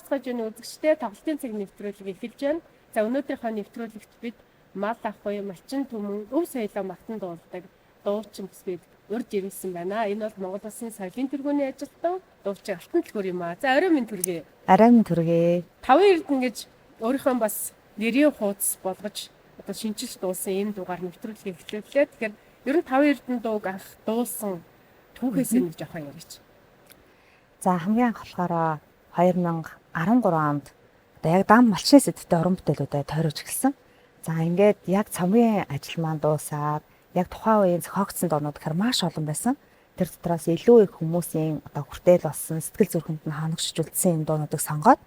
сонсгож байна үзэгчдээ тоглолтын цаг нэвтрүүлэг эхэлж байна. За өнөөдрийнхөө нэвтрүүлэгт бид мал ах буюу малчин түмэн өв соёлоо магтан дуулдаг дуучин бүсгүйд урьж ирүүлсэн байна. Энэ бол Монгол Улсын соёлын тэргүүний ажилтан дуучин Алтан Түлхүүр юм аа. За орой минь түргэе. Арай минь түргэе. Таван эрдэнэ гэж өөрийнхөө бас нэрийн хуудас болгож одоо шинжилж дуулсан энэ дугаар нэвтрүүлгийг эхлүүллээ. Тэгэхээр ер нь таван эрдэнэ дууг анх дуулсан түүхээс нэг жоохон ярьж. За хамгийн анх болохоор 2013 онд одоо яг дан малчин сэдвтэй уран бүтээлүүдэд тойрож эхэлсэн. За ингээд яг цамгийн ажил маань дуусаад яг тухайн үеийн зохиогдсон доонууд гэхэр маш олон байсан. Тэр дотроос илүү их хүмүүсийн одоо хүртэл болсон сэтгэл зүрхэнд нь хоногшжүүлсэн юм доонуудыг сонгоод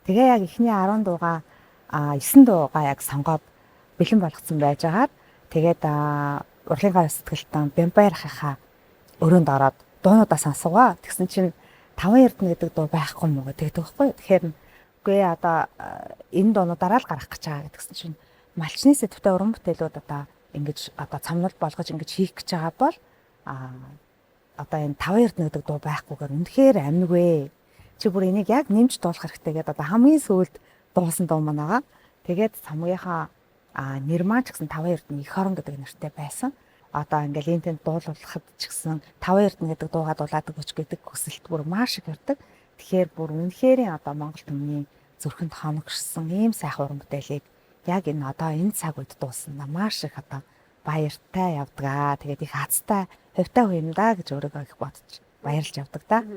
тэгээ яг эхний 10 дуугаа 9 дуугаа яг сонгоод бэлэн болгоцсон байжгаад тэгээд урлагийн сэтгэлтэн Бямбайрхахаа өрөөнд ороод дуунуудаа сонсгоо. Тэгсэн чинь таван эрдэнэ гэдэг дуу байхгүй мó гэдэг байхгүй. Тэгэхээр үгүй одоо энэ дуунуудаараа л гарах гэж байгаа гэдгсэн чинь малчны сэдвтэй уран бүтээлүүд одоо ингэж одоо цамнал болгож ингэж хийх гэж байгаа бол одоо энэ таван эрдэнэ гэдэг дуу байхгүйгээр үнэхээр амнгүй. Чи бүр энийг яг нэмж дуулах хэрэгтэй гэдэг одоо хамгийн сүүлд дуусан дуу маань байгаа. Тэгээд цамгийнхаа нэр маань ч гэсэн таван эрдэнэ их орон гэдэг нэртэй байсан. Одоо ингээл энэ тэнд дуулуулахад ч гэсэн таван эрдэнэ гэдэг дуугаа дуулаадаг гэж гэдэг хүсэлт бүр маш их ярддаг. Тэгэхээр бүр үнэхэрийн одоо Монгол түмний зүрхэнд хоногшсон ийм сайхан уран бүтээлийг яг энэ одоо энэ цаг үед дуусан маш их одоо баяртай явдгаа. Тэгээд их хацтай хувьтай хүн юм да гэж өөрийгөө их бодож баярлж явдаг да.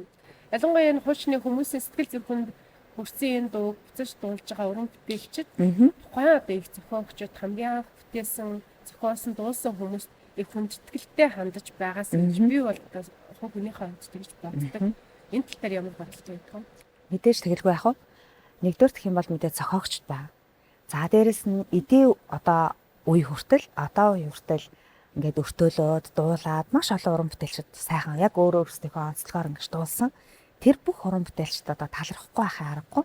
Ялангуяа энэ хуучны хүмүүсийн сэтгэл зүрхэнд хүрсэн энэ дууг буцаж дуулж байгаа уран бүтээлчид тухайн одоо их зохиогчид хамгийн анх бүтээсэн зохиосон дуулсан хүмүүст их хүндэтгэлтэй хандаж байгаас гэж би бол хувь хүнийхээ хувьд тэгж боддог. Энэ тал дээр ямар бодолтой байдаг вэ? Мэдээж тэгэлгүй яах вэ? Нэгдүгээр гэх юм бол мэдээ зохиогчд байна. За дээрэс нь эдийн одоо үе хүртэл ингээд өртөөлөөд дуулаад маш олон уран бүтээлчид сайхан яг өөр өөрсдийнхөө онцлогоор ингэж дуулсан. Тэр бүх уран бүтээлчид одоо талархахгүй байхаа аргагүй.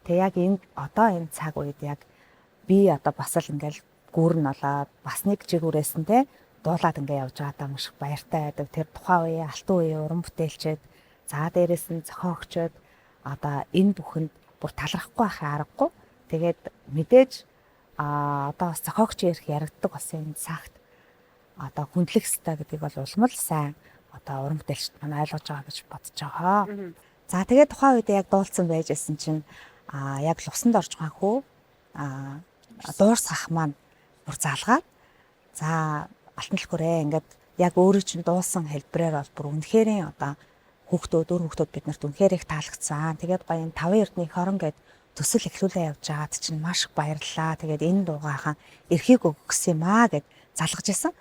Тэгээ яг энэ цаг үед яг би одоо бас л ингээл гүүрн олоод бас нэг жигүүрээс нь те дуулаад ингээ явж байгаадаа маш баяртай байдаг. Тэр тухайн үеийн алтан үеийн уран бүтээлчид за дээрэс нь зохиогчид одоо энэ бүхэнд бүр талархахгүй байхаа аргагүй. Тэгээд мэдээж одоо бас зохиогч ярих яригддаг бас энэ цагт одоо хүндлэх ёстой гэдгийг бол улмал сайн одоо уран бүтээлчд маань ойлгож байгаа гэж бодож байгаа. За тэгээд тухайн үед яг дуулсан байж исэн чинь яг лусанд орж байгаа хөө дуурсгах маань бүр залгаад за Алтан Түлхүүрээ ингээд яг өөрөө чинь дуулсан хэлбэрээр бол бүр үнэхэрийн одоо хүүхдүүд биднэрт үнэхээр их таалагдсан. Тэгээд гоё энэ таван эрдэнэ хорон гэд төсөл эхлүүлээ явж байгаад чинь маш их баярлалаа. Тэгээд энэ дуугаахан эрхийг өгсөн юм аа гэд залгаж исэн.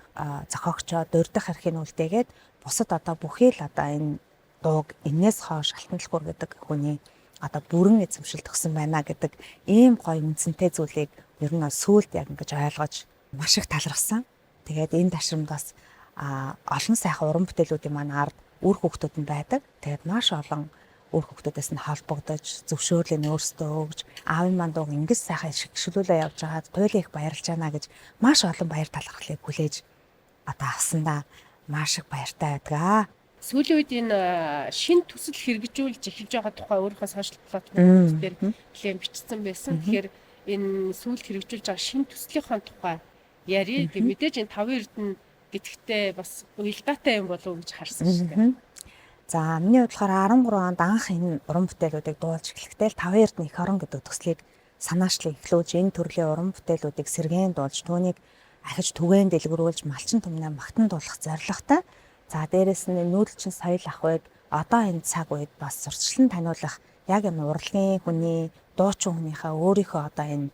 Зохиогчоо дурдах эрхийн үлдээгээд бусад одоо бүхий л одоо энэ дууг энээс хойш Алтан Түлхүүр гэдэг хүний одоо бүрэн эзэмшил төгсөн байна гэдэг ийм гоё үнцэнтэй зүйлийг ер нь сүүлд яг ингэж ойлгож маш их талархсан. Тэгээд энэ ташрамд бас олон сайхан уран бүтээлүүдийн маань ард үр хөвгтүүд нь байдаг. Тэгээд маш олон үр хөвгтүүдээс нь холбогдож зөвшөөрлийг өөрсдөө өгж аавын маань дууг ингэж сайхан шигшүүлүүлээ явж байгаад туйлын их баярлж байна гэж маш олон баяр талархлыг хүлээж одоо авсандаа маш их баяртай байдаг. Сүүлийн үед энэ шин төсөл хэрэгжүүлж эхэлж байгаа тухай өөрийнхөө сошиал платформ дээр нэлээд бичсэн байсан. Тэгэхээр энэ сүүлд хэрэгжүүлж байгаа шин төслийнхөө тухай яри мэдээж энэ таван эрдэнэ гэдэгтээ бас уялдаатай юм болов уу гэж харсан шүү дээ. За миний бодлохоор 13 онд анх энэ уран бүтээлүүдийг дуулж эхлэхдээ л таван эрдэнэ их орон гэдэг төслийг санаачлан эхлүүлж энэ төрлийн уран бүтээлүүдийг сэргээн дуулж түүнийг ахиж түгээн дэлгэрүүлж малчин түмнээ магтан дуулах зорилготой. За дээрэс нь нүүдэлчин соёл ахуйг одоо энэ цаг үед бас сурталчлан таниулах яг энэ урлагийн хүний дуучин хүнийхээ өөрийнхөө одоо энэ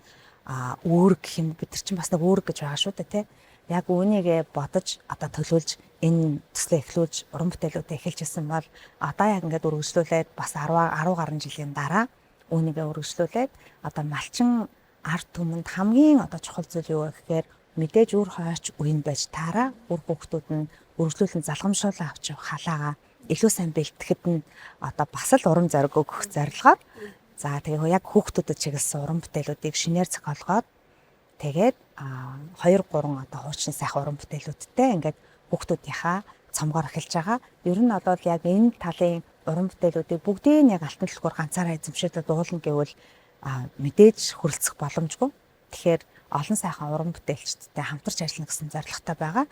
үүрэг гэх юм бид нар чинь бас нэг үүрэг гэж байгаа шүү дээ тий. Яг үүнийгээ бодож одоо төлөвлөж энэ төслөө эхлүүлж уран бүтээлүүдэд эхэлжсэн бол одоо яг ингээд үргэлжлүүлээд бас 10 гаруй жилийн дараа үүнийгээ үргэлжлүүлээд одоо малчин ард түмэнд хамгийн одоо чухал зүйл юу гэхээр мэдээж үр хойч үеийн байж таараа үр хүүхдүүд нь үргэлжлүүлэн залгамжуулаа авч халаагаа илүү сайн бэлтгэхэд нь одоо бас л урам зориг өгөх зорилгоор за тэгээ яг хүүхдүүдэд чиглэсэн уран бүтээлүүдийг шинээр зохиолгоод тэгээд 2 3 одоо хуучны сайхан уран бүтээлүүдтэй ингээд хүүхдүүдийнхаа цомгоор эхэлж байгаа. Ер нь одоо яг энэ талын уран бүтээлүүдийг бүгдийг яг алтан түлхүүр ганцаараа эзэмшээд дуулна гэвэл мэдээж хүрэлцэх боломжгүй. Тэгэхээр олон сайхан уран бүтээлчдтэй хамтарч ажиллана гэсэн зорилготой байгаа.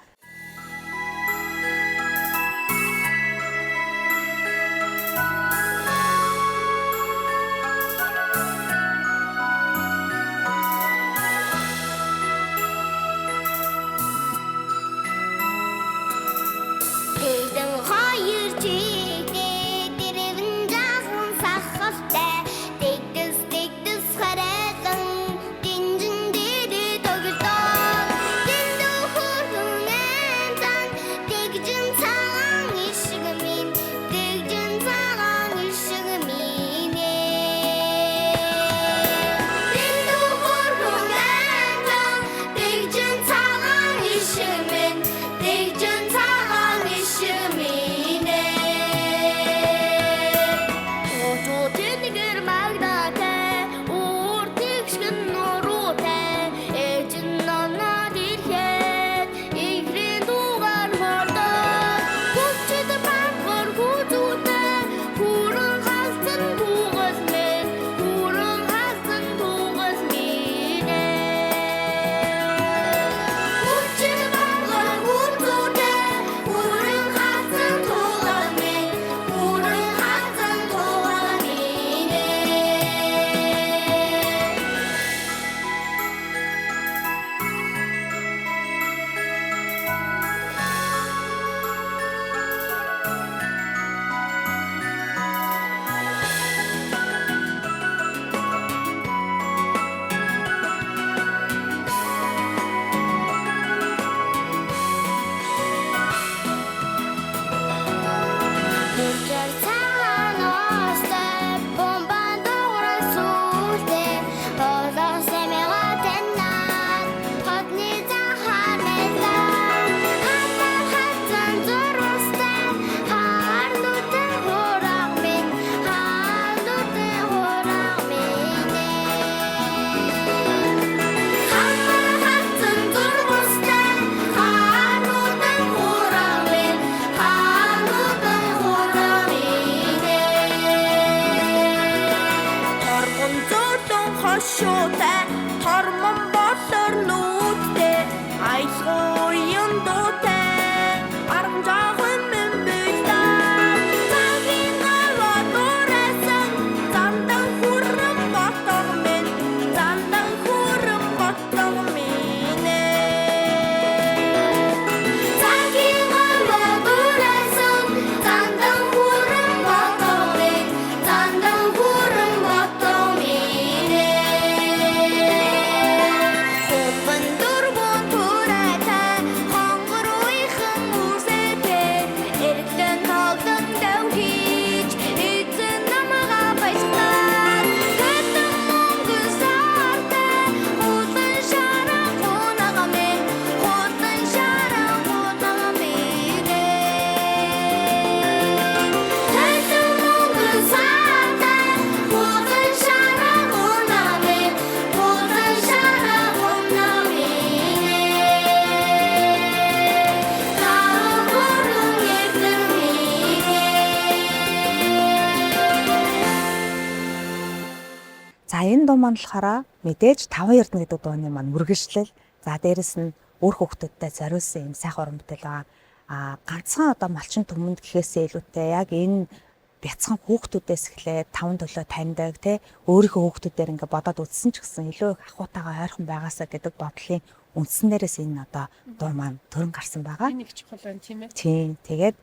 Энэ дуу маань болохоор мэдээж 5 эрдэнэ гэдэг дууны маань мөргөжлөл. За дээрэс нь өөр хүүхдүүдтэй зориулсан юм сайхан уран бүтээл байгаа. Ганцхан одоо малчин түмэнд гэхээсээ илүүтэй яг энэ бяцхан хүүхдүүдээс эхлээд 5 төлөө таньдаг тий өөрийнхөө хүүхдүүдээр ингээ бодоод үзсэн ч гэсэн илүү их ахуйтайгаа ойрхон байгаасаа гэдэг бодлын үндснээрээс энэ одоо дуу маань төрөн гарсан байгаа. Энэ их чухал байна тийм ээ. Тийм. Тэгээд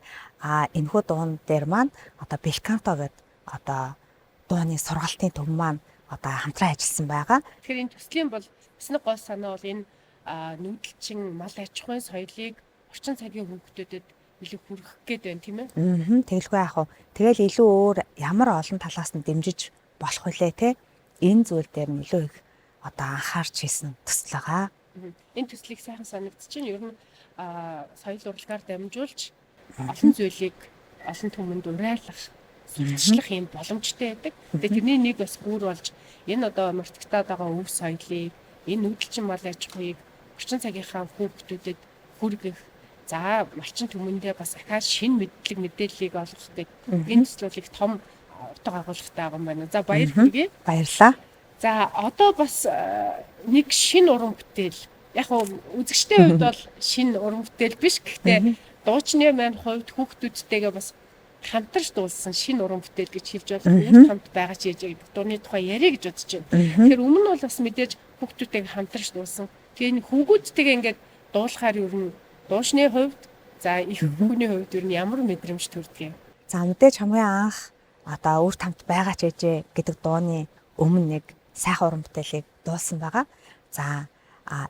энэхүү дуун дээр маань одоо Белканто гэдэг одоо дууны сургалтын төв маань одоо хамтран ажилласан байгаа. Тэгэхээр энэ төслийн бол эсний гол санаа бол энэ нүүдэлчин мал аж ахуйн соёлыг орчин цагийн хүүхдүүдэд илүү хүргэх гээд байна тийм ээ. Тэгэлгүй яах вэ? Тэгэл илүү өөр ямар олон талаас нь дэмжиж болох вүлээ те. Энэ зүйл дээр нь илүү их одоо анхаарч хийсэн төсөл байгаа. Энэ төслийг сайхан санагдчихэв. Ер нь соёл урлагаар дамжуулж олон зүйлийг олон түмэнд уриалгах, сурталчлах юм боломжтой байдаг. Тэгээ тэрний нэг бас бүр болж энэ одоо мартагтаад байгаа өв соёлыг, энэ нүүдэлчин мал аж ахуйг орчин цагийнхаа хүүхдүүдэд хүргэх, За малчин түмэндээ бас ахаа шинэ мэдээллийг олгох гэдэг энэ төслийг том утга агуулгатай байгаа юм байна. За баяр хүргэе. Баярлалаа. За одоо бас нэг шинэ уран бүтээл яг үзэгчдийн хувьд бол шинэ уран бүтээл биш. Гэхдээ дуучны маань хувьд хүүхдүүдтэйгээ бас хамтарч дуулсан шинэ уран бүтээл гэж хэлж болох үр хамт байгаа ч яж гэдэг дууны тухай яриа гэж бодож байна. Тэгэхээр өмнө нь бол бас мэдээж хүүхдүүдтэйгээ хамтарч дуулсан. Тэгээ энэ хүүхдүүдтэйгээ ингээд дуулахаар ер нь дуучны хувьд за их хүний хувьд ер нь ямар мэдрэмж төрдөг юм. За мэдээж хамгийн анх одоо үр хамт байгаа ч яж гэдэг дууны өмнө нэг сайхан уран бүтээлийг дуулсан байгаа. За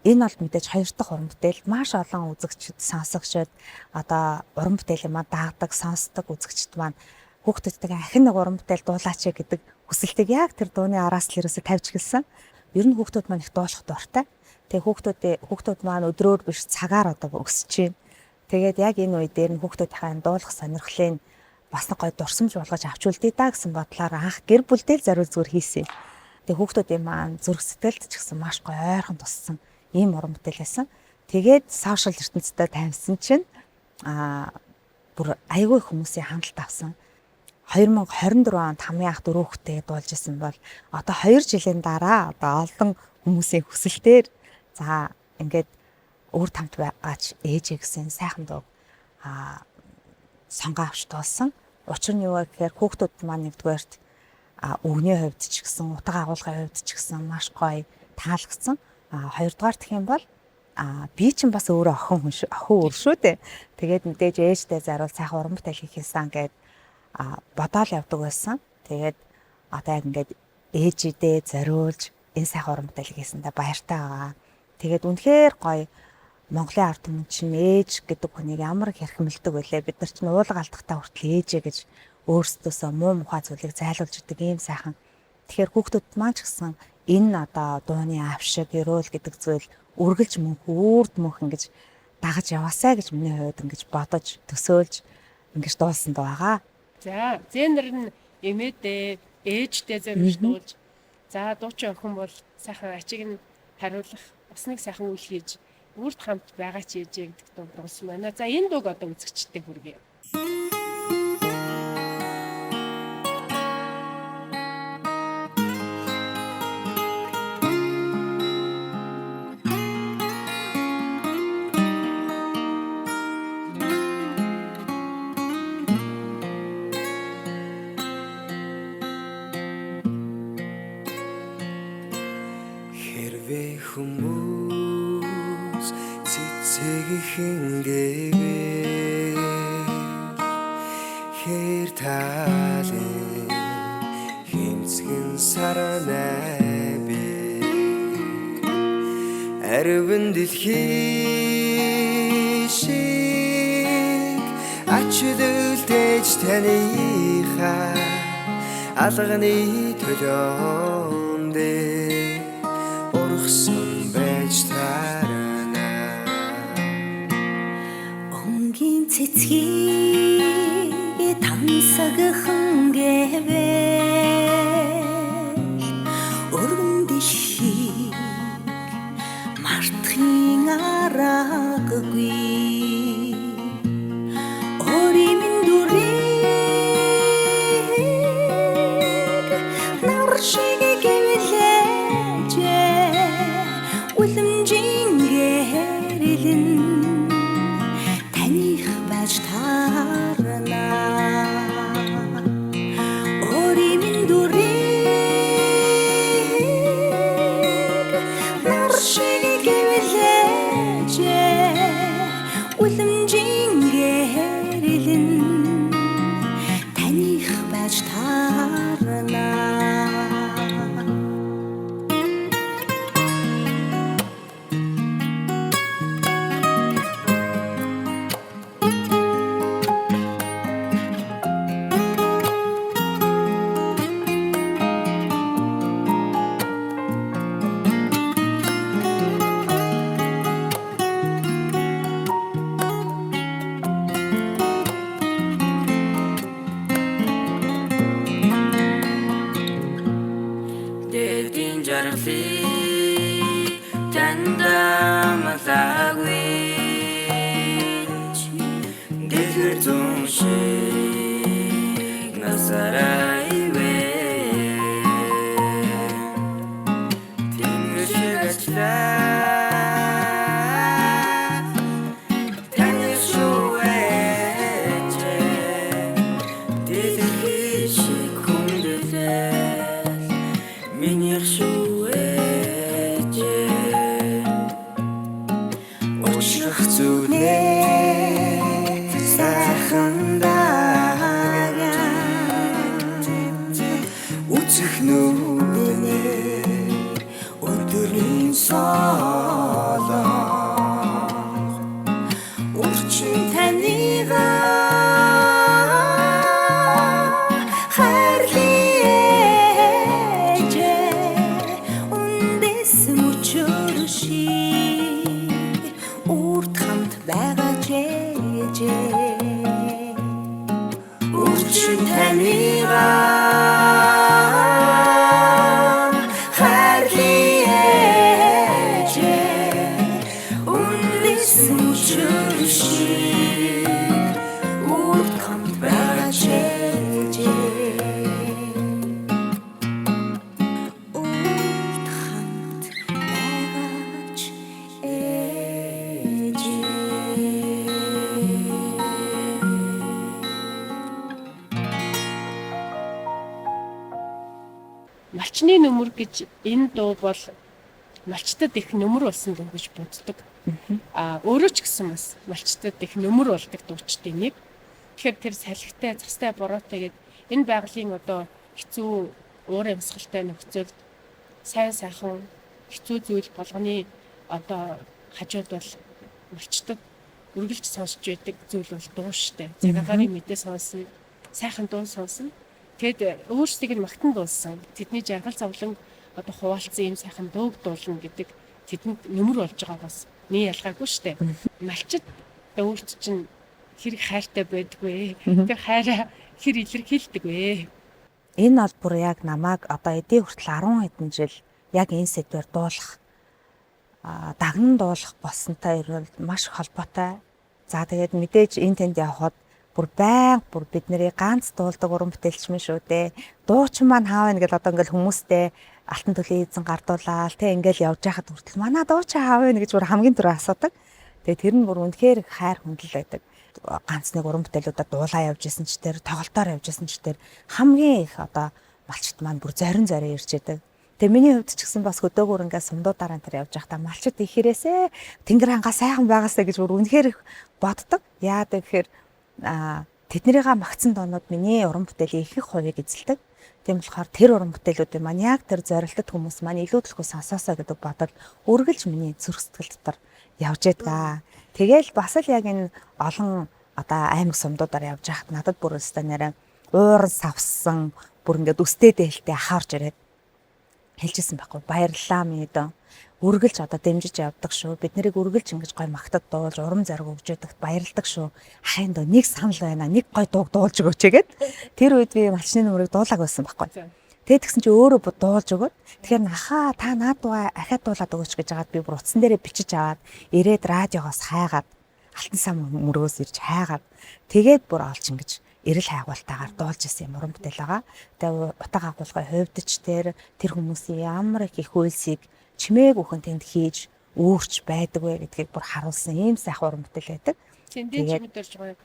энэ бол мэдээж хоёр дахь уран бүтээл маш олон үзэгчид, сонсогчид одоо уран бүтээлийн маань дагдаг, сонсдог үзэгчид маань хүүхдүүдтэйгээ ахин нэг уран бүтээл дуулаач гэдэг хүсэлтийг яг тэр дууны араас л ерөөсө тавьж гэлсэн. Ер нь хүүхдүүд маань их дуулах дуртай. Тэгээ хүүхдүүд маань өдрөөр биш цагаар одоо өсөж байна. Тэгээд яг энэ үе дээр нь хүүхдүүдийнхээ дуулах сонирхлыг бас нэг гоё дурсамж болгож авч үлдээ даа гэсэн бодлоор анх гэр бүлдээ л зориул зүгээр хийсэн. Тэгээ хүүхдүүдийн маань зүрх сэтгэлд ч гэсэн маш гоё ойрхон туссан ийм уран бүтээл байсан. Тэгээд сошиал ертөнцид тавьсан чинь бүр аягүй хүмүүсийн хандлт авсан. 2024 онд хамгийн анх дөрөв хүүхдээ дуулж исэн бол одоо 2 жилийн дараа одоо олон хүмүүсийн хүсэлтээр за ингээд үр хамт байгаач ээжээ гэсэн сайхан дуу сонгоо авч дуулсан. Учир нь юу вэ гэхээр хүүхдүүд маань нэгдүгээрт өвгний хувьд ч гэсэн утга агуулгын хувьд ч гэсэн маш гоё таалагдсан. Хоёрдугаар гэх юм бол би чинь бас өөрөө охин өр шүү дээ. Тэгээд мэдээж ээжтэй заруул сайхан уран бүтээл хийхээсэн гэд бодоол явдаг байсан. Тэгээд одоо яг ингээд ээжидээ зориулж энэ сайхан уран бүтээл хийсэндээ баяртай байгаа. Тэгээд үнэхээр гоё Монголын ард түмэн чинь ээж гэдэг хүнийг ямар их хэрхэмлдэг байлээ. Бид нар чинь уулга алдахтаа хүртэл ээжээ гэж өөрсдөөсөө муу мухай зүйлийг зайлуулж идэг ийм сайхан. Тэгэхээр хүүхдүүд маань ч гэсэн энэ одоо дууны авшиг, ерөөл гэдэг зүйл үргэлж мөнх, үрд мөнх ингэж дагаж яваасаа гэж миний хувьд ингэж бодож, төсөөлж ингэж дуулсан байгаа. За, зэнэр нь эмээдээ, ээждээ зориулж дуулж, за дуучин охин бол сайхан ачиг нь хариулах, бас нэг сайхан үйл хийж үрд хамт байгаа ч ээжээ гэдэг дуу дуулсан байна. За энэ дууг одоо үзэгчтэй хүргэе. Хүмүүс цэцэг хингээвэ хэр талын хэмцгэн саранай би арвин дэлхий шиг ачилэлдэж таныхаа алганы төлөөнд ургсан байж тарана онгийн цэцгийг тансагхан гэвэл өргөн дэлхийг мартахын аргагүй оримын дүрийг нар шиг гэвэлэж үлэмжийн гэрэлэн таних байж таарна оримын дүрийг нар шиг гэвэлэж үлэмжийн гэрэлэн таних байж таарна дэдийн жаргалыг тандаа малаагүй нөмөр гэж энэ дуу бол малчтад их нөмөр болсон дуу гэж боддог. Өөрөө ч гэсэн бас малчтад их нөмөр болдог дуучдын нэг. Тэгэхээр тэр салхитай, цастай, бороотой гэдэг энэ байгалийн одоо хэцүү уур амьсгалтай нөхцөлд сайн сайхан хэцүү зүйл болгоны одоо хажууд бол малчтад үргэлж сонсч байдаг зүйл бол дуу штэ. Цагаагаар мэдээ сонсно, сайхан дуу сонсно. Тэгэд өөрсдийг нь магтан дуулсан. Тэдний жаргал зовлон одоо хуваалцсан юм сайхан дууг дуулна гэдэг тэдэнд нөмөр болж байгаагаас нэг ялгаагүй штэ. Малчид өөрт чинь хэрэг хайртай байдгүй. Тэр хайраа хэр илэрхийлдэг вэ? Энэ бол бүр яг намайг одоо эдийн хүртэл 10 хэдэн жил яг энэ сэдвээр дуулах дагнан дуулах болсонтой маш их холбоотой. За тэгээд мэдээж энэ тэнд явхад бүр бид нарыг ганц дуулдаг уран бүтээлч мэн шүү дээ. Дуучин маань хаав вэ гэдээ одоо ингээл хүмүүстэй алтан төлөв эзэн гардуулаад тэ ингээл явж байхад хүртэл манай дуучин хаав вэ гэж бүр хамгийн түрүү асуудаг. Тэгээд тэр нь бүр үнэхээр хайр хүндэл байдаг. Ганц нэг уран бүтээлүүдэд дуулаа явж исэн ч тэр тоглолтоор явж исэн ч тэр хамгийн их одоо малчт маань бүр зорин ирж идэг. Тэгээ миний хувьд ч гэсэн бас хөдөөгөр ингээд сумдуудаараа тэр явж байхдаа малчт их хэрэгсээ тэнгэр хангаа сайхан байгаасаа гэж бүр үнэхээр их боддог. Яагаад гэхээр тэднэрийгээ магтсан доонууд миний уран бүтээлийн их хувийг эзэлдэг. Тийм болохоор тэр уран бүтээлүүдийн маань яг тэр зорилттой хүмүүс маань илүү төлхөө сонсоосоо гэдэг бодол үргэлж миний зүрх сэтгэл дотор явж байдаг. Тэгэл бас л яг энэ олон одоо аймаг сумдуудаар явж байхад надад бүр өстой нэрээ ууран савсан бүр ингээд өстэй дээлтэй ахаарч ирээд хэлжсэн байхгүй баярлалаа мэдээ. Үргэлж одоо дэмжиж явдаг шүү. Бид нарыг үргэлж ингэж гой магтад дуулж урам зориг өгч ядагт баярлдаг шүү. Ахын доо нэг санал байна. Нэг гой дууг дуулж өгөөч гэгээд тэр үед би малчны нөмрийг дуулааг байсан байхгүй. Тэгээд тэгсэн чи өөрөө дуулж өгөөд тэгэхээр нахаа та наадууга ахаад дуулаад өгөөч гэж хагаад би бүр утсан дээрээ бичиж аваад ирээд радиогоос хайгаад алтан сан мөрөөс ирж хайгаад тэгээд бүр олж ингэж эрэл хайгуултаагаар дуулж исэн юм уран бүтээл байгаа. Тэгээд утга агуулгын хувьд ч тэр хүмүүсийн ямар их хөлсийг чимээг бүхэн тэнд хийж өөрч байдаг вэ гэдгийг бүр харуулсан ийм сайхан уран бүтээл байдаг. Тэгээд мэдэрж байгаа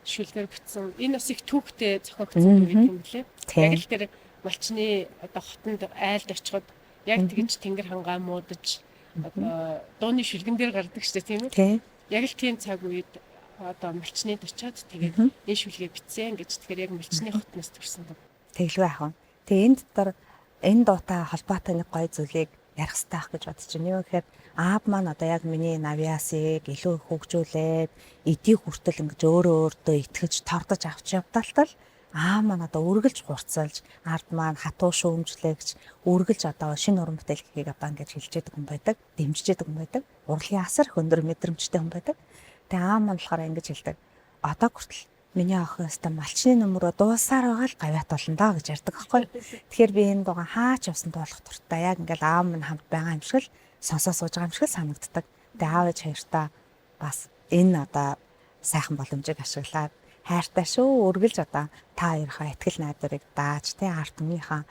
шүлгээр бүтсэн. Энэ бас их түүхтэй зохиогдсон гэдэг юм лээ. Яг л тэр малчны одоо хотонд айлд очиход яг тэгж тэнгэр хангаа муудаж одоо дууны шүлгэн дээр гардаг штэ тийм үү? Яг л тийм цаг үед одоо малчныг очиад тэгээд энэ шүлгээ битсэн гэж тэгэхээр яг малчны хотноос төрсэн дөө. Тэглгүй яах вэ? Тэгээ энэ дотор энэ дуутай холбоотой нэг гоё зүйлийг ярих хэрэгтэй ах гэж бодож байна. Юу гэхээр аав маань одоо яг миний навиасыг илүү хөгжүүлээд эдийг хүртэл ингэж өөртөө итгэж тордож авч явталтал аав маань одоо үргэлж хурцлж ард маань хатуу шүүмжлэгч үргэлж одоо шинэ уран бүтээлхийг одоо ингэж хэлж яадаг хүн байдаг, дэмжиж яадаг хүн байдаг, урлагийн асар хөндөр мэдрэмжтэй хүн байдаг. Тэгээ аав маань болохоор ингэж хэлдэг. Одоо хүртэл миний охин өстө малчны нөмрөө дуусаар байгаа л гавьяат болно доо гэж ярьдаг байхгүй. Тэгэхээр би энэ дуугаа хаач явсан дуулах туртай яг ингээл аав минь хамт байгаа юм шиг л сонсоо сууж байгаа юм шиг санагддаг. Тэгээ аав ээж хоёртаа бас энэ одоо сайхан боломжийг ашиглаад хайртай шүү үргэлж одоо та хоёроо ихтгэл найдварыг дааж тий арт өмнөхөө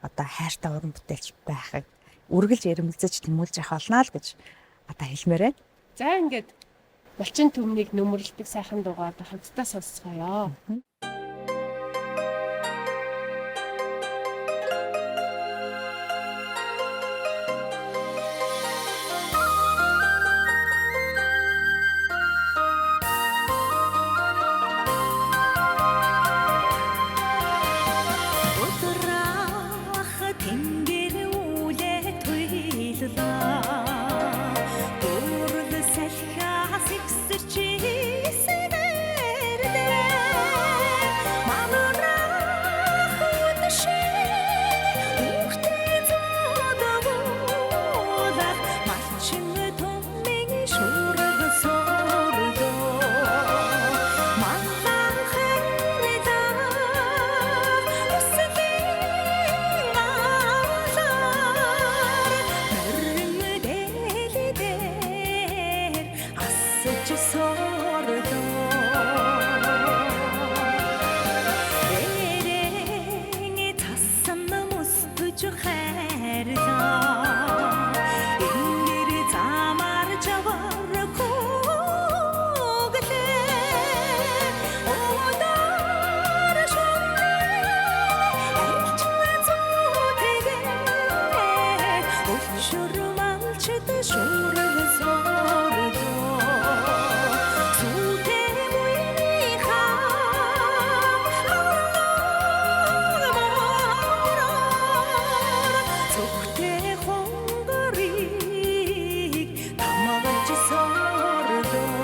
одоо хайртай уран бүтээлч байхыг үргэлж эрмэлзэж тэмүүлж явах болно л гэж одоо хэлмээр байна. За ингээд малчин төмнийг нөмөрлөдөг сайхан дуугаа одоо хамтдаа сонсцгоё. шүрмалчд шүргсөөрдөө зүтэй буйны цогтэй хонгорыг тамагч сордөө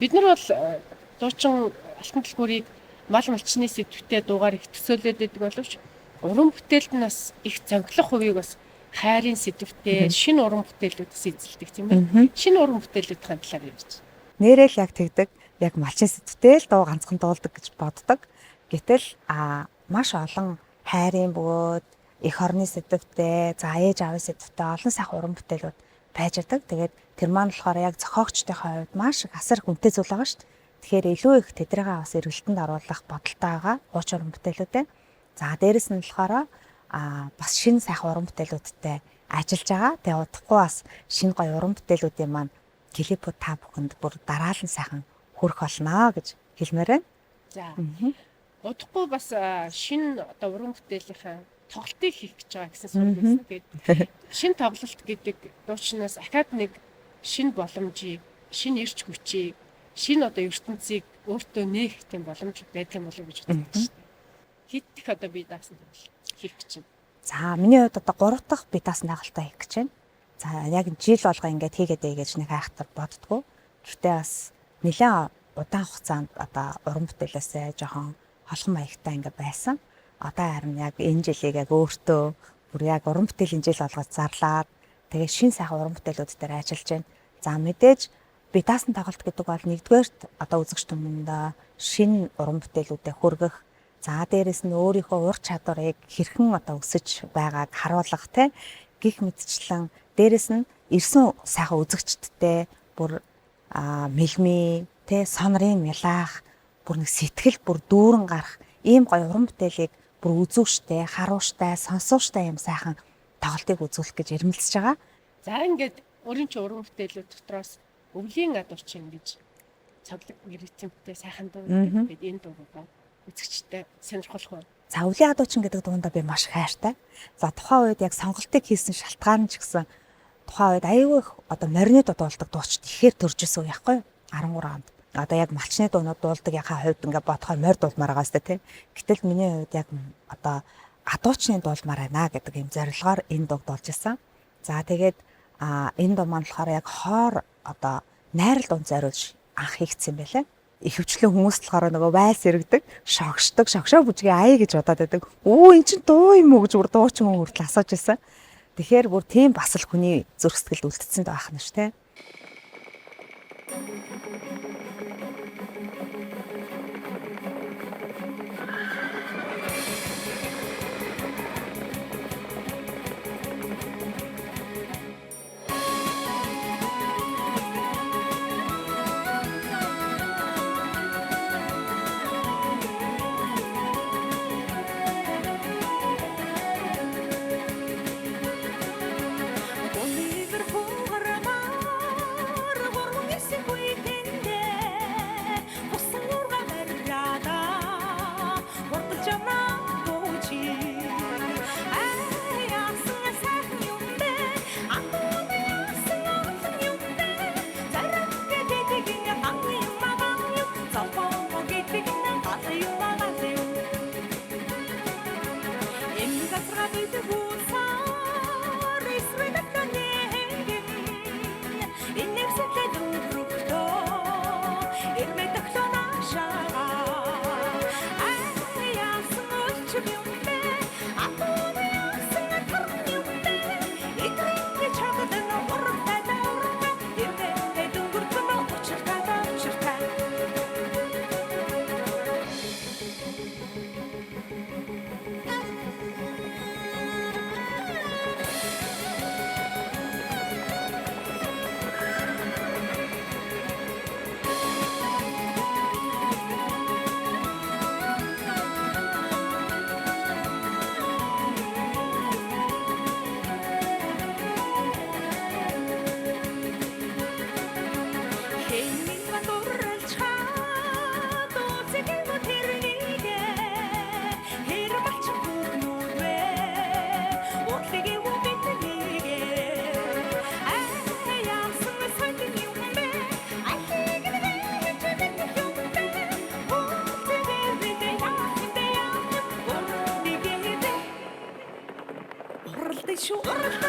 Бид нар бол дуучин алтан түлхүүрийг мал малчны сэдвтэй дуугаар их төсөөлөд байдаг боловч уран бүтээлд нь бас их цонхлох хувийг бас хайрын сэдвтэй шинэ уран бүтээлүүдээс эзэлдэг тийм ээ. Шинэ уран бүтээлүүдийн талаар ярьж. Нэрэл яг тэгдэг. Яг малчин сэдвтэй л дуу ганцхан дуулдаг гэж боддог. Гэтэл маш олон хайрын бөгөөд эх орны сэдвтэй, за ээж аавын сэдвтэй олон сайхан уран бүтээлүүд байж байгаа. Тэгээд тэр маань болохоор яг зохиогчдын хувьд маш их асар хүнтэй зүйл байгаа шүү дээ. Тэгэхээр илүү их тэдрийг бас эргэлтэнд оруулах бодолтой байгаа ууч уран бүтээлүүдээ. За дээрэс нь болохоор бас шинэ сайхан уран бүтээлүүдтэй ажиллаж байгаа. Тэгээ удахгүй бас шинэ гоё уран бүтээлүүдийн маань клипүүд та бүхэнд бүр дараалан сайхан хүрэх болно гэж хэлмээр байна. За. Удахгүй бас шинэ одоо уран бүтээлийнхаа тоглолтыг хийх гэж байгаа гэсэн сурал байсан. Тэгээд шинэ тоглолт гэдэг дуучнаас ахаад нэг шинэ боломжийг, шинэ эрч хүчийг, шинэ одоо ертөнцийг өөртөө нээх тийм боломж байдаг юм болов уу гэж боддог шүү дээ. Хэд их одоо би даасан тоглолт хийх гэж байна. За миний хувьд одоо 3 дахь би даасан тоглолтоо хийх гэж байна. За яг жил болго ингээд хийгээд гэж нэг хайхтар боддгоо. Гэхдээ бас нэлээд удаан хугацаанд одоо уран бүтээлээсээ жоохон холхон маягтай ингээд байсан. Одоо харин яг энэ жилийг яг өөртөө бүр яг уран бүтээлийн жил болгож зарлаад тэгээ шин сайхан уран бүтээлүүд дээр ажиллаж байна. За мэдээж би даасан тоглолт гэдэг бол нэгдүгээрт одоо үзэгч түмэнд шин уран бүтээлүүдэд хүргэх, за дээрэс нь өөрийнхөө ур чадварыг хэрхэн одоо өсөж байгааг харуулах гих мэдчлэн дээрэс нь ирсэн сайхан үзэгчдтэй бүр мэлми сонрын мялаах бүр нэг сэтгэл бүр дүүрэн гарах ийм гоё уран бүтээлийг бүр үзүүштэй, харууштай, сонсууштай юм сайхан тоглолтыг үзүүлэх гэж ирмэлцэж байгаа. За ингээд өөрийн ч уран бүтээлүүд дотроос өвлийн адуучин гэж цоглог ритмтэй сайхан дуу гэдэг энэ дуугаа үзэгчтэй сонирхолтой. За өвлийн адуучин гэдэг дугуйдаа би маш хайртай. За тухайн үед яг сонголтыг хийсэн шалтгаан ч гэсэн тухайн үед аюул их одоо морины дуу дуулдаг дуучид ихээр төржсэн үе яахгүй 13 онд. Одоо яг малчны дуунууд дуулдаг яхаа хувьд ингээ бодохоор морь дуулмаар байгаа сте тий. Гэтэл миний хувьд яг одоо адуучны дуулмаар байна гэдэг юм зорилгоор энэ дууг дуулж ирсэн. За тэгээд энэ дуу маань болохоор яг хоор одоо найрал дунд зориулж анх хийгдсэн байлаа. Ихэвчлэн хүмүүс болохоор нөгөө вальс иргэдэг, шогшдог, шогшоо бүжгээ ая гэж бодоод байдаг. Өө эн чин дуу юм уу гэж бүр дуучин хүн хүртэл асууж байсан. Тэгэхээр бүр тийм бас л хүний зүрх сэтгэлд үлдсэн даа ахна ш тэ. 춤이 온대 아무도 영생을 타는 용대 이들이 저거든 오른다 나 오른다 이때 내 둥그렇구나 우측다 나 우측다 힐링과 노를 차도 세계 못해르니게 이를 맞춘 노래 옷되게 오빛들이게 아야 숨을 살긴 용배 아이게 내게 해주는 용배 옷되게 내 야인데 야인 오르게 돼 오를 때쇼 오를 때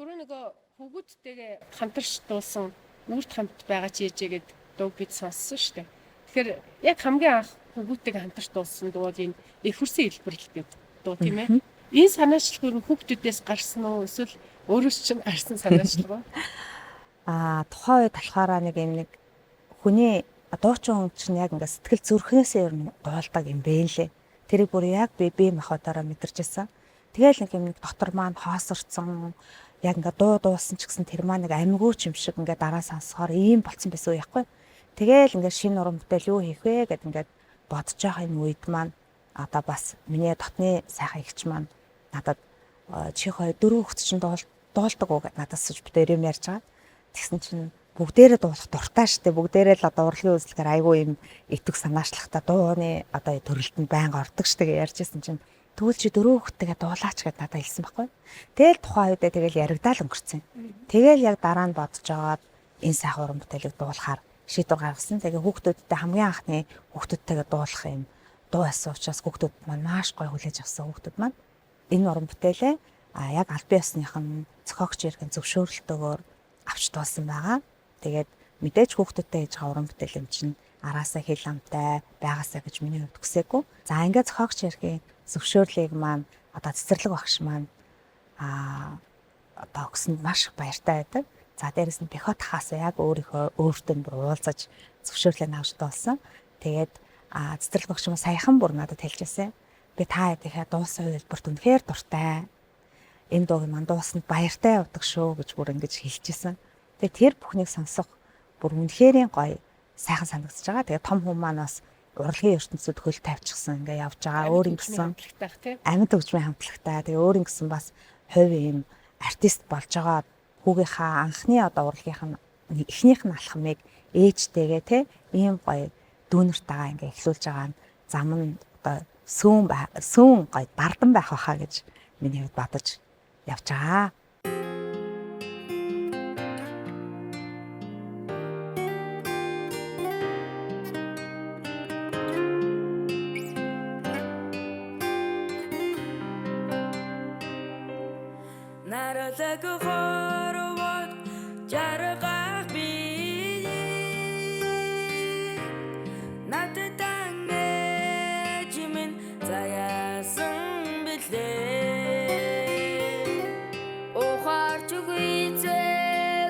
Түрүү нөгөө хөгүүдтэйгээ хамтарч дуусан үрд хамт байгаа ч ээжээгээд дууг бид сонссон шүү дээ. Тэгэхээр яг хамгийн анх хөгүүдтэйгээ хамтарч дуусан дуу энэ их хурсын хэлбэрлэлтэй дуу тийм ээ. Энэ санаачлал хүүхдүүдээс гарсан уу эсвэл өөрөөс чинь гарсан санаачлал уу? Тухайн үед болохоор нэг хүний дуучин хүн чинь яг ингээд сэтгэл зүрхнээсээ ер нь дуулдаг юм бэ лээ. Тэрийг бүр яг бие махбодороо мэдэрчээсэн. Тэгээл нэг дотор маань хоосорцсон яг ингээд дуусан ч гэсэн тэр маань нэг амьгууч юм шиг ингээд дараа сонсохоор ийм болцсон байсан уу яахгүй. Тэгээл ингээд шинэ уран бүтээл юу хийх вэ гэд ингээд бодож байгаа юм үед маань одоо бас миний дотны сайхан ихч маань надад чи хоёр дөрөв хүүхэд чинь дуулдаг уу гэд надад сууж бүтээр юм ярьж байгаа. Тэгсэн чинь бүгдээрээ дуулах дуртай штэ бүгдээрээ л одоо урлагийн үзлэгээр айгүй юм итэг санаачлагтай дууны одоо төрөлтөнд байнга ордог штэ гэж ярьжсэн чинь тэгвэл чи дөрөв хүүхэдтэйгээ дуулаач гэд надад хэлсэн байхгүй. Тэгэл тухайн үедээ тэгэл яригдаал өнгөрцөн. Тэгэл яг дараа нь бодож аваад энэ сайхан уран бүтээлийг дуулахаар шийдвэр гаргасан. Тэгээ хүүхдүүдтэй хамгийн анхны хүүхдүүдтэйгээ дуулах юм дуу байсан учраас хүүхдүүд маань маш гоё хүлээж авсан хүүхдүүд маань энэ уран бүтээлээ яг аль бие усныхын зохиогч иргэн зөвшөөрлөлтөөр авч дуулсан байгаа. Тэгээд мэдээж хүүхдүүдтэй хийж байгаа уран бүтээл юм чинь араасаа хэл амтай байгаасаа гэж миний хувьд хүсээгүй. За ингээд зохиогч иргэн зөвшөөрлийг маань одоо цэцэрлэг багш маань одоо өгсөнд маш баяртай байдаг. За дээрэс нь пехот хасаа яг өөрийнхөө өөртөө бүр уулзаж зөвшөөрлөө авч дуулсан. Тэгээд цэцэрлэг багш маань саяхан бүр надад хэлжсэн. Би та яхаа дуусан үйлдвэрт үнэхээр дуртай. Энэ дууг маань дуусанд баяртай явдаг шүү гэж бүр ингэж хэлчихсэн. Тэгээд тэр бүхнийг сонсох бүр үнэхээр гоё сайхан санагдаж байгаа. Тэгээд том хүмүүс маань бас урлагийн ертөнцид хөл тавьчихсан ингээ явж байгаа. Өөр ингэсэн амьд хөгжмийн хамтлагтай. Тэгээ өөр ингэсэн бас хувь юм артист болж байгаа хүүгийнхаа анхны одоо урлагийнх нь эхнийх нь алхмыг ээжтэйгээ те ийм гоё дүүнэртэйгээ ингээ эхлүүлж байгаа нь зам нь одоо сүүн гоё бардан байх байхаа гэж миний хувьд бодож явж байгаа. 나라다고 걸어와 자라가 비 나한테 당해지면 자야성 빌대 오화를 주고 이제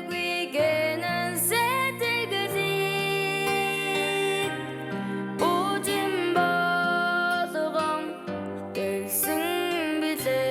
귀게는 새들그지 오진 버서건 될승 빌대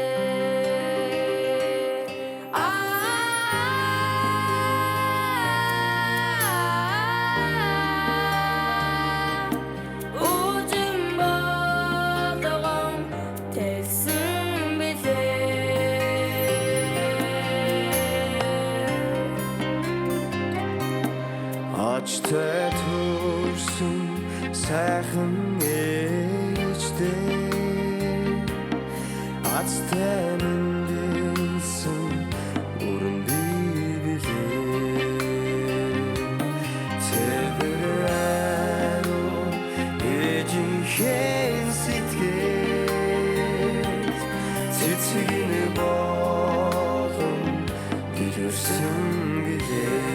Очтой төрсөн сайхан ээжтэй Азтай мэндэлсэн өрн бибилээ Цэвэрэн ээжийнхэн сэтгэл цэцгийн болон дэлгэрсэн билээ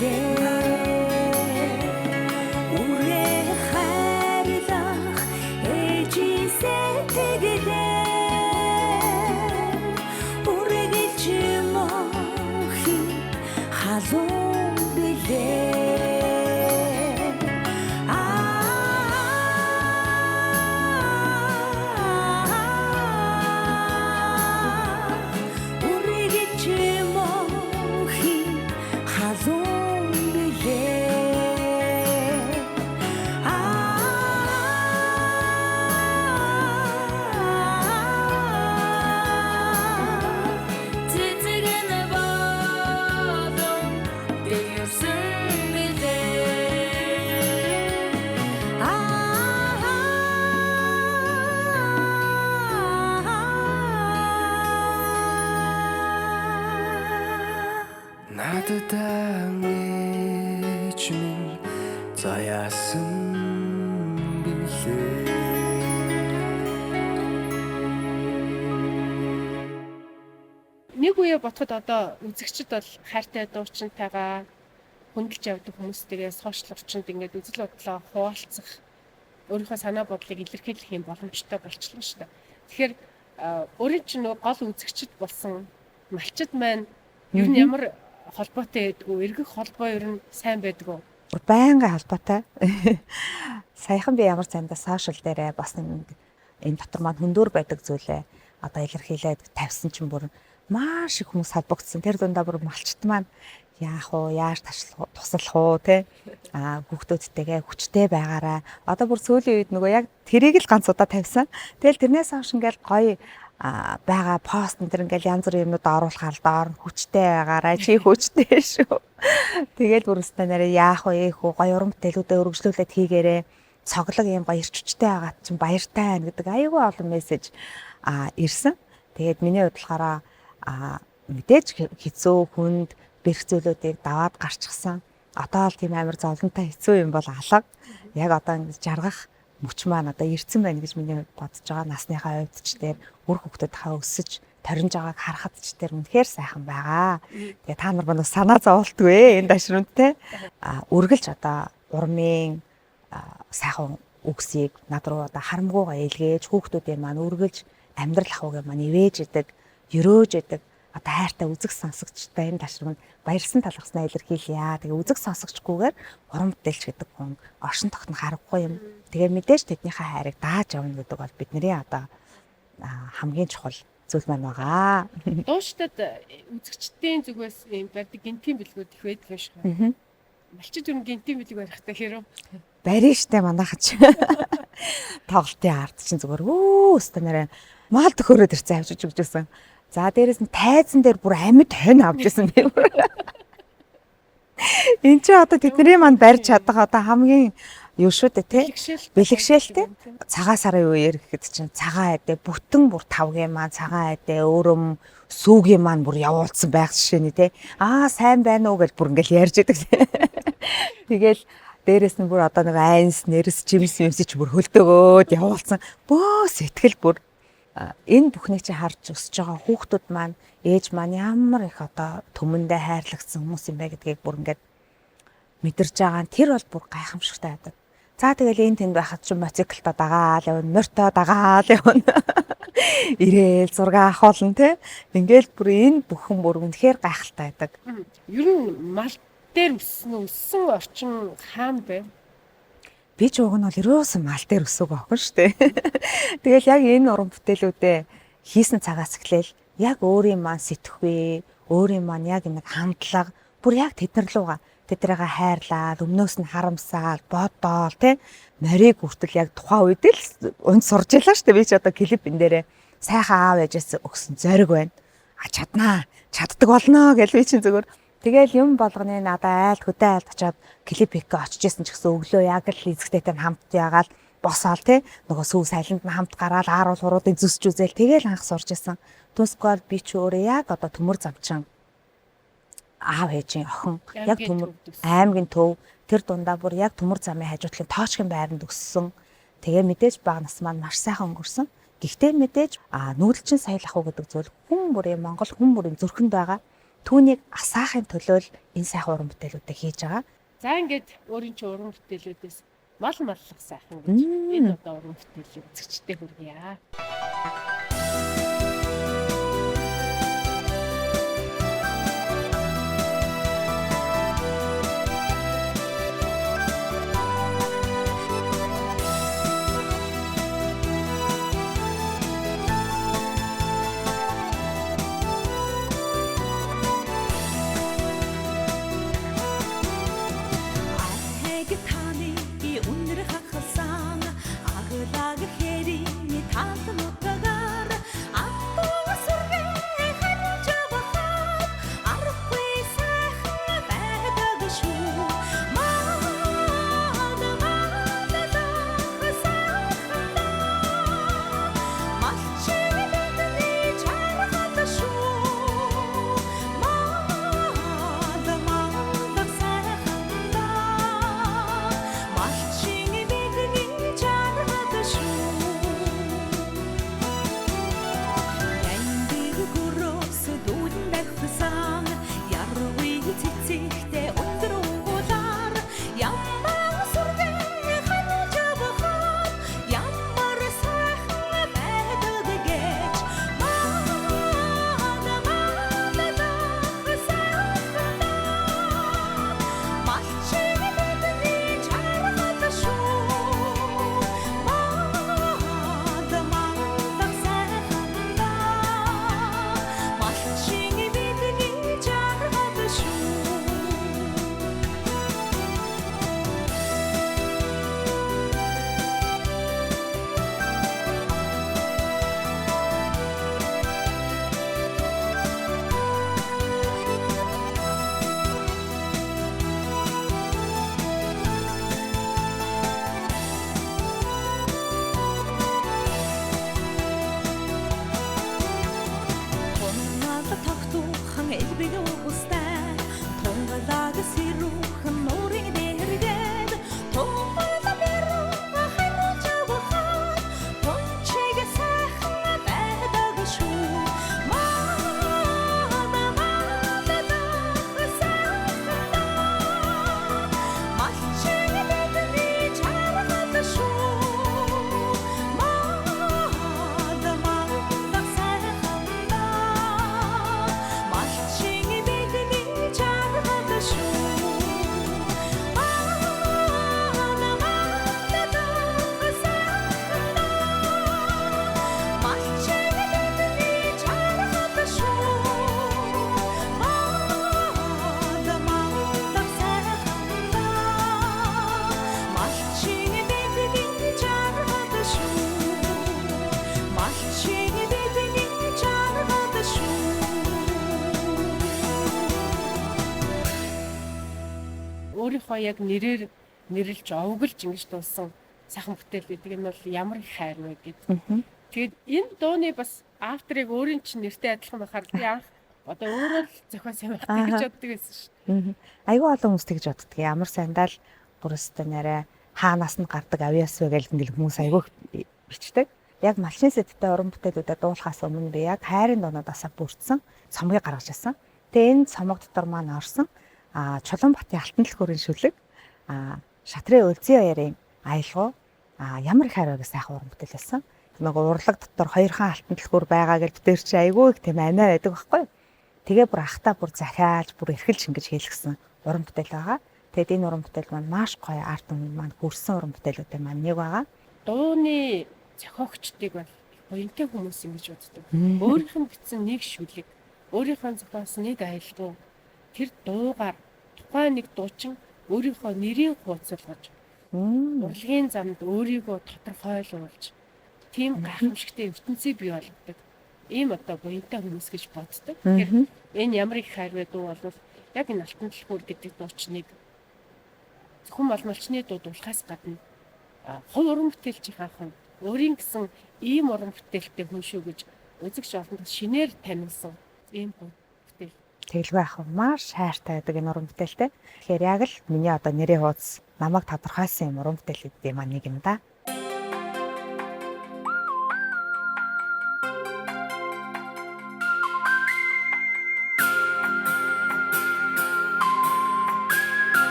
Үрээ хайрлах ээжисээ тэгэлээ үргэлж мохи халуун билээ үргэлж мохи халуун цэцэгэн бодон дэвсэн надад ангич минь заяасан билээ. Нэг үе бодоход одоо үзэгчд бол хайртай дуучинтайгаа хөндлөж явдаг хүмүүстэйгээ сошиал орчинд ингээд үзэл бодлоо хуваалцах өөрийнхөө санаа бодлыг илэрхийлэх юм боломжтой болчихлоо шүү дээ. Тэгэхээр өөрийн чинь нөгөө гол үзэгчд болсон малчид маань ер нь ямар холбоотой байдгүй, эргэх холбоо ер нь сайн байдгүй. Байнгын холбоотой. Саяхан би ямар цаанда сошиал дээрээ бас энэ дотор маань хөндөөр байдаг зүйлээ одоо илэрхийлээд тавьсан чинь бүр маш их хүмүүс холбогдсон. Тэр дундаа бүр малчт маань яах вэ? Яаж туслах уу те? Хүүхдүүдтэйгээ хүчтэй байгаараа. Одоо бүр сүүлийн үед нөгөө яг тэрийг л ганц удаа тавьсан. Тэгэл тэрнээс хойш ингээл гоё байгаа пост энэ төр ингээл янз бүрийн юмнууд оруулахаар доор нь хүчтэй байгаараа чи хүчтэй шүү. Тэгэл бүр өстэй нэрээ яах вэ? Их гоё уран бүтээлүүдэд өргөжлүүлээд хийгээрээ цоглог юм гоё ирч хүчтэй байгаа чинь баяртай байна гэдэг аюулгүй олон мессеж ирсэн. Тэгээд миний хувьд болохоор мэдээж хэцүү хүнд бэрх зүйлүүдийг даваад гарчихсан. Одоо л тийм амар зовлонтой хэцүү юм бол алга. Яг одоо ингэж жаргах мөч маань одоо ирсэн байна гэж миний бодож байгаа. Насныхаа хувьд ч тэр үр хөвгтөд хаа өсөж торинж байгааг харахад ч тэр үнэхээр сайхан байгаа. Тэгээ та нар манай санаа зоволтгүй энэ дашрамтай. Үргэлж одоо урмын сайхан үгсийг над руу одоо харамгуугаа илгээж хүүхдүүдийн маань үргэлж амьдрал ахуйг маань ивэж идэг, өрөөж идэг. Одоо хайртай үзэг сонсогчтой энэ ташрамд баярсан талхаснаа илэрхийлье. Тэгээ үзэг сонсогчгүйгээр уран бүтээлч гэдэг хүн оршин тогтнох аргагүй юм. Тэгээ мэдээж тэднийхээ хайрыг дааж явна гэдэг бол бидний одоо хамгийн чухал зүйл маань байгаа. Дуушдад үзэгчдийн зүгээс юм барьдаг гинтийн бэлгүүд их байдаг юм шиг. Малчид ер нь гинтийн бэлэг барихтай хэрэв. Барин штэ манайхач. Тоглолтын ард чинь зүгээр өстө нэрээ мал төхөөрөд ирсэн авчиж өгчээсэн. За дээрэс нь тайзан дээр бүр амьд хонь авч ирсэн би. Энд чи одоо тэдний маань барьж чадах одоо хамгийн юу шүү дээ тий. Бэлгшээлтэй. Цагаан сарын үеэр гэхэд чинь цагаан айдэ бүтэн бүр тавгийн маань цагаан айдэ өрөм сүүгийн маань бүр явуулсан байх жишээний тий. Сайн байна уу гэж бүр ингээл ярьж идэг. Тэгэл дээрэс нь бүр одоо нэг айнс нэрс жимс юмсч бүр хөлдөөгөөд явуулсан. Бөө сэтгэл бүр энэ бүхнийг чи харж өсөж байгаа хүүхдүүд маань ээж маань ямар их одоо төмөндөө хайрлагдсан хүмүүс юм бэ гэдгийг бүр ингээд мэдэрж байгаа. Тэр бол бүр гайхамшигтай байдаг. За тэгэл энэ тэнд байхад чи мотоциклта дагаал явна, морто дагаал явна. Ирээл зураг авахулна те. Ингээл бүр энэ бүхэн бүр үнэхээр гайхалтай байдаг. Ер нь мал дээр өссөн орчин хаана бэ? Би ч уг нь бол ерөөсөн мал дээр өсөг охин штэ. Тэгэл яг энэ уран бүтээлүүдээ хийсэн цагаас эхлээл яг өөрийн маань сэтгвээ, өөрийн маань яг нэг хандлага бүр яг тэднэр лугаа тэдрээгээ хайрлаад, өмнөөс нь харамсаал, бодоол тий морийг хүртэл яг тухайн үед л унд сурж илаа штэ. Би ч одоо клипэн дээрээ сайхан аав ээжээс өгсөн зориг байна. Чаднаа, чаддаг болноо гэж би чинь зүгээр тэгэл юм болгоны надаа айлт хөдөө айлт очоод клип хийгээ очиж исэн ч гэсэн өглөө яг л эзэгтэйтэй хамт яагаад босоол тий нөгөө сүү сайланд нь хамт гараал ааруул хуруудыг зүсч үзэл тэгэл анх сурж исэн. Түнсгөл би ч өөрөө яг одоо төмөр замчин аав ээжийн охин яг төмөр аймгийн төв тэр дундаа бүр яг төмөр замын хажуутлын тоочгийн байранд өссөн. Тэгээ мэдээж баг нас маань маш сайхан өнгөрсөн. Гэхдээ мэдээж нүүдэлчин соёл ах уу гэдэг зүйл хүн бүрийн Монгол хүн бүрийн зүрхэнд байгаа. түүнийг асаахын төлөө энэ сайхан уран бүтээлүүдийг хийж байгаа. За ингээд өөрийн чи уран бүтээлүүдээс мал маллах сайхан гэж энэ одоо уран бүтээлийн үзэгчтэй хүргье. Өөрийнхөө яг нэрлж овглж ингэж дуусан сайхан бүтээл гэдэг нь бол ямар их хайр вэ гэдэг. Тэгээд энэ дууны бас авторыг өөрийн чинь нэртэй адилхан байхаар би анх одоо өөрөө л зохиосон байх гэж боддог байсан шүү. Айгүй олон хүмүүс тэгж боддог. Ямар сандал бүрстэй нэрэ хаанаас нь гардаг авьяас вэ гэж ингээл хүмүүс айгүй бичдэг. Яг малчин сэдвтэй уран бүтээлүүдэд дуулахаас өмнө би яг хайрын дуунуудаас бүрдсэн цомгийг гаргаж ирсэн. Тэгээ энэ цомог дотор маань орсон Чулуунбатын алтан дэлгүүрийн шүлэг, Шатрын Өлзий хоёрын аялгау, ямар их хайр байгаас сайхан уран бүтээл байсан. Нөгөө урлаг дотор хоёрхан алтан дэлгүүр байгаа гэж дээр чи айгүй их тийм анаа байдаг байхгүй. Тэгээ бүр ахтаа бүр захиалж бүр эрхэлж ингэж хийлгсэн уран бүтээл байгаа. Тэгэд энэ уран бүтээл маань маш гоё арт өмнө маань хүрсэн уран бүтээлүүдтэй маань нэг байгаа. Дууны зохиогчдыг бол уянтай хүмүүс ингэж боддог. Өөрийнх нь бичсэн нэг шүлэг, өөрийнхөө зохиосон нэг аялгау, тэр дуугаар тухайн нэг дуучин өөрийнхөө нэрийг хуудсалгаж, урлагийн замд өөрийгөө тодорхойлуулж, тийм гайхамшигтай ертөнцийг бий болгодог. Ийм одоо буянтай хүмүүс гэж боддог. Тэгэхээр энэ ямар их хайр вэ дуу бол яг энэ алтан дэлгүүр гэдэг дуучныг зөвхөн малмалчны дуу дуулахаас гадна хувь уран бүтээлчийн өөрийн гэсэн ийм уран бүтээлтэй хүн шүү гэж үзэгч олонд шинээр танилсан ийм бүтээл. Тэглгүй ах маш хайртай байдаг энэ уран бүтээлтэй. Тэгэхээр яг л миний одоо нэрийн хуудас намайг тодорхойлсон юм уран бүтээлүүд маань нэг юм да.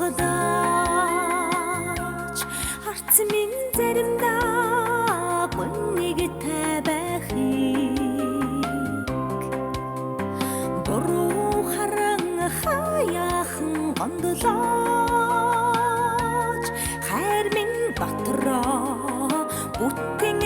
хадаач харц минь заримдаа бүнийг тавихыг буруу харан хаяахан гондолооч хайр минь батраа бүтэн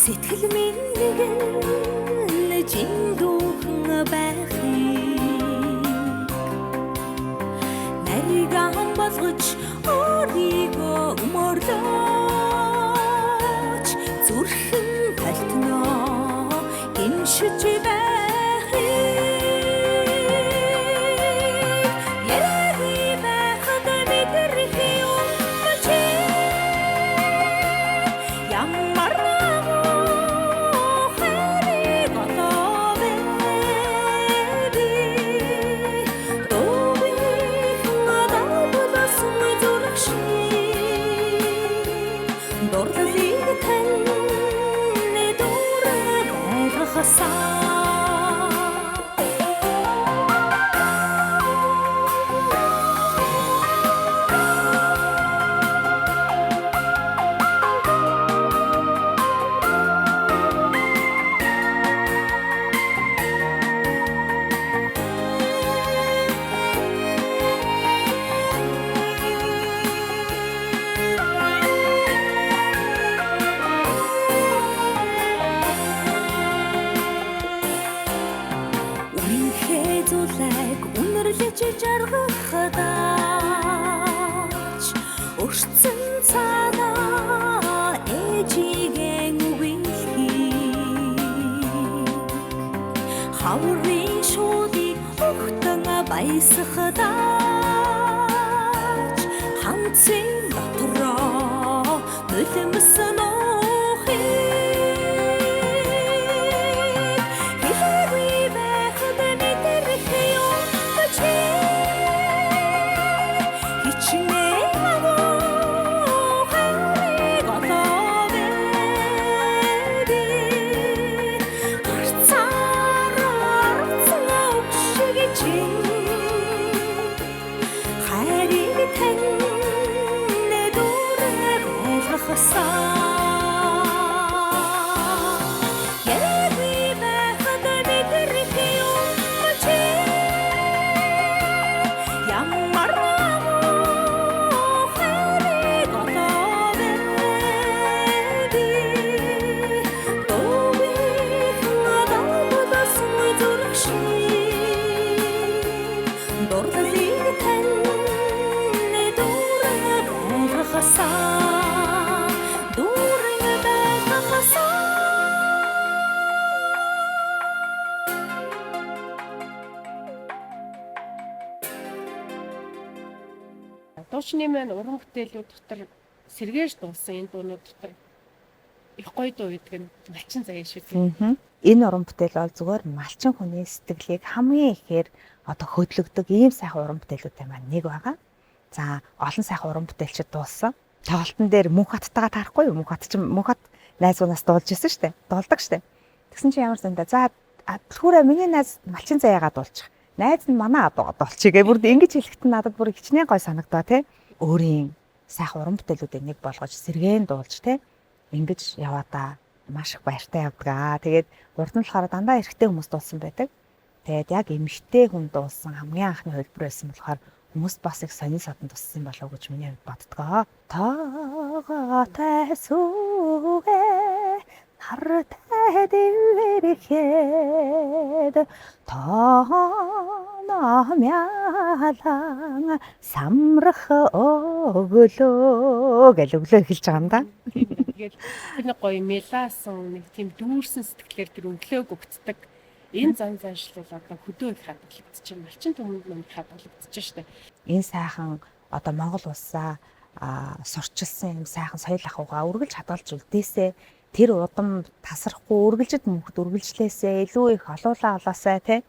сэтгэл минь нэгэн жиндүүхэн байхыг нариган болгож өөрийгөө өмөрлөөч зүрхэн талтноо гиншиж жаргахадаач өрцөн цаанаа ээжигээ нүгэлхий хаврын шуудыг өгтөн баясахадаач хамцын дотроо нулимсэн дуучны маань уран бүтээлүүд дотор сэргээж дуусан энэ дуунууд дотор их гоё дуу гэдэг нь малчин заяа шүү дээ. Энэ уран бүтээл бол зүгээр малчин хүний сэтгэлийг хамгийн ихээр одоо хөдлөгдөг ийм сайхан уран бүтээлүүдтэй маань нэг байгаа. За олон сайхан уран бүтээлчид дуулсан. Тоглолтын дээр мөнх хаттайгаа таарахгүй юу? Мөнх хат найзгуунаас дуулж ирсэн шүү дээ. Дуулдаг шүү дээ. Тэгсэн чинь ямар сандаа за түлхүүрээ миний найз малчин заяагаа дуулчих. Найз нь манай адуугаа дуулчихъя. Бүр ингэж хэлэхэд надад бүр хичнээн гой санагдаа тий. Өөрийн сайхан уран бүтээлүүдийг нэг болгож сэргээн дуулж тий. Ингэж яваадаа маш их баяртай явдаг. Тэгээд урд нь болохоор дандаа эрэгтэй хүмүүс дуулсан байдаг. Тэгээд яг эмэгтэй хүн дуулсан хамгийн анхны хөлбөр байсан болохоор хүмүүс бас их сонин содон туссан болов уу гэж миний хувьд боддгоо. Таагатай сүгэ хартай дэвэрэхэд таанамялан самрах өглөө гэж өглөө эхэлж байгаа юм да. тэгээд тэр нэг гоё мелаасан нэг тийм дүүрсэн сэтгэлээр тэр өглөөг өгцдөг. Энэ зан заншил бол одоо хөдөө их хадгалагдчих юм. Малчин түмэнд манд хадгалагдчих штэ. Энэ сайхан одоо Монгол улсаа сурчилсан юм сайхан соёл ахуйгаа үргэлж хадгалж үлдээсэ тэр удам тасрахгүй үргэлжид мөнхөд үргэлжлээсэ илүү их олуулаа олоосай тий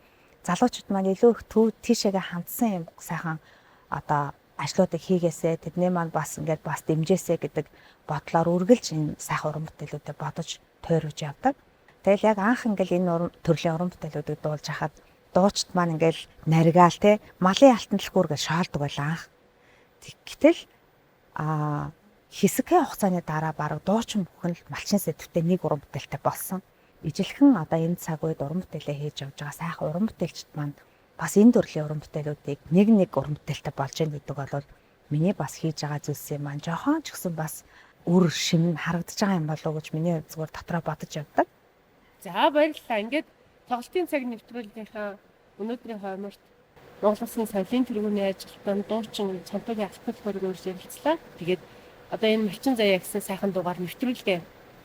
залуучууд маань илүү их тийшээгээ хандсан юм сайхан одоо ажлуудыг хийгээсэ тэдний маань бас ингээд бас дэмжээсэ гэдэг бодлоор үргэлж энэ сайхан уран бүтээлүүдэд бодож тойрож явдаг. Тэгэл яг анх ингээл энэ төрлийн уран бүтээлүүдийг дуулж хахад дуучид маань ингээл наргаал тий малын алтан дэлгүүргээ шаалдаг байлаа анх. Гэтэл хэсэг хугацааны дараа бараг дуучин бүхэн л малчин сэдвтэй нэг уран бүтээлтэй болсон. Ижилхэн одоо энэ цаг үед уран бүтээлээ хийж явж байгаа сайхан уран бүтээлчд маань бас энэ төрлийн уран бүтээлүүдийг нэг уран бүтээлтэй болж ийн гэдэг бол миний бас хийж байгаа зүйлс юм маань жоохон ч гэсэн бас үр шим харагдаж байгаа юм болов уу гэж миний зүгээр дотроо бодож явдаг. За баярлалаа. Ингээд тоглолтын цаг нэвтрүүлгийнхаа өнөөдрийн хойморт Монгол Улсын соёлын тэргүүний ажилтан дуучин Цамтуугийн алтан хөргөөр ярилцлаа. Тэгээд одоо энэ малчин заяа гэсэн сайхан дугаар нэвтрүүлгээ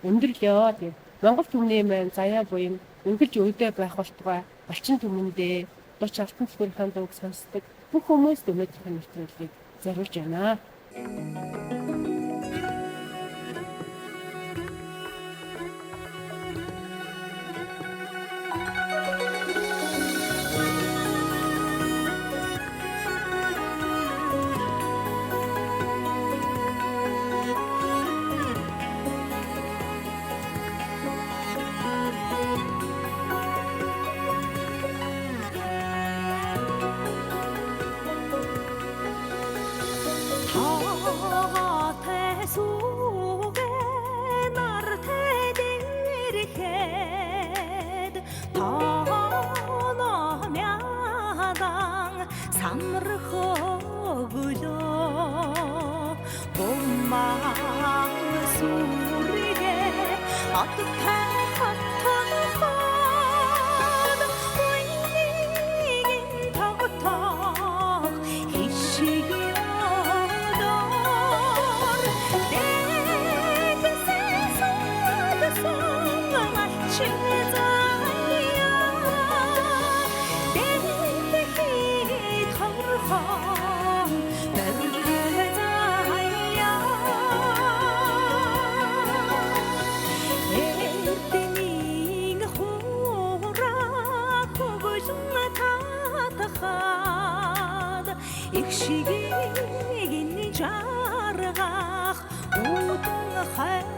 өндөрлөө. Тэгээд Монгол түмний маань заяа буюу өнхөлж өвдөө байх болтугай малчин түмэндээ дуучин алтан хөргөөрийн дууг сонсдог бүх хүмүүст өнөөдрийн нэвтрүүлгийг зориулж байна. Их шигийг энэ жаргах үүдэн хай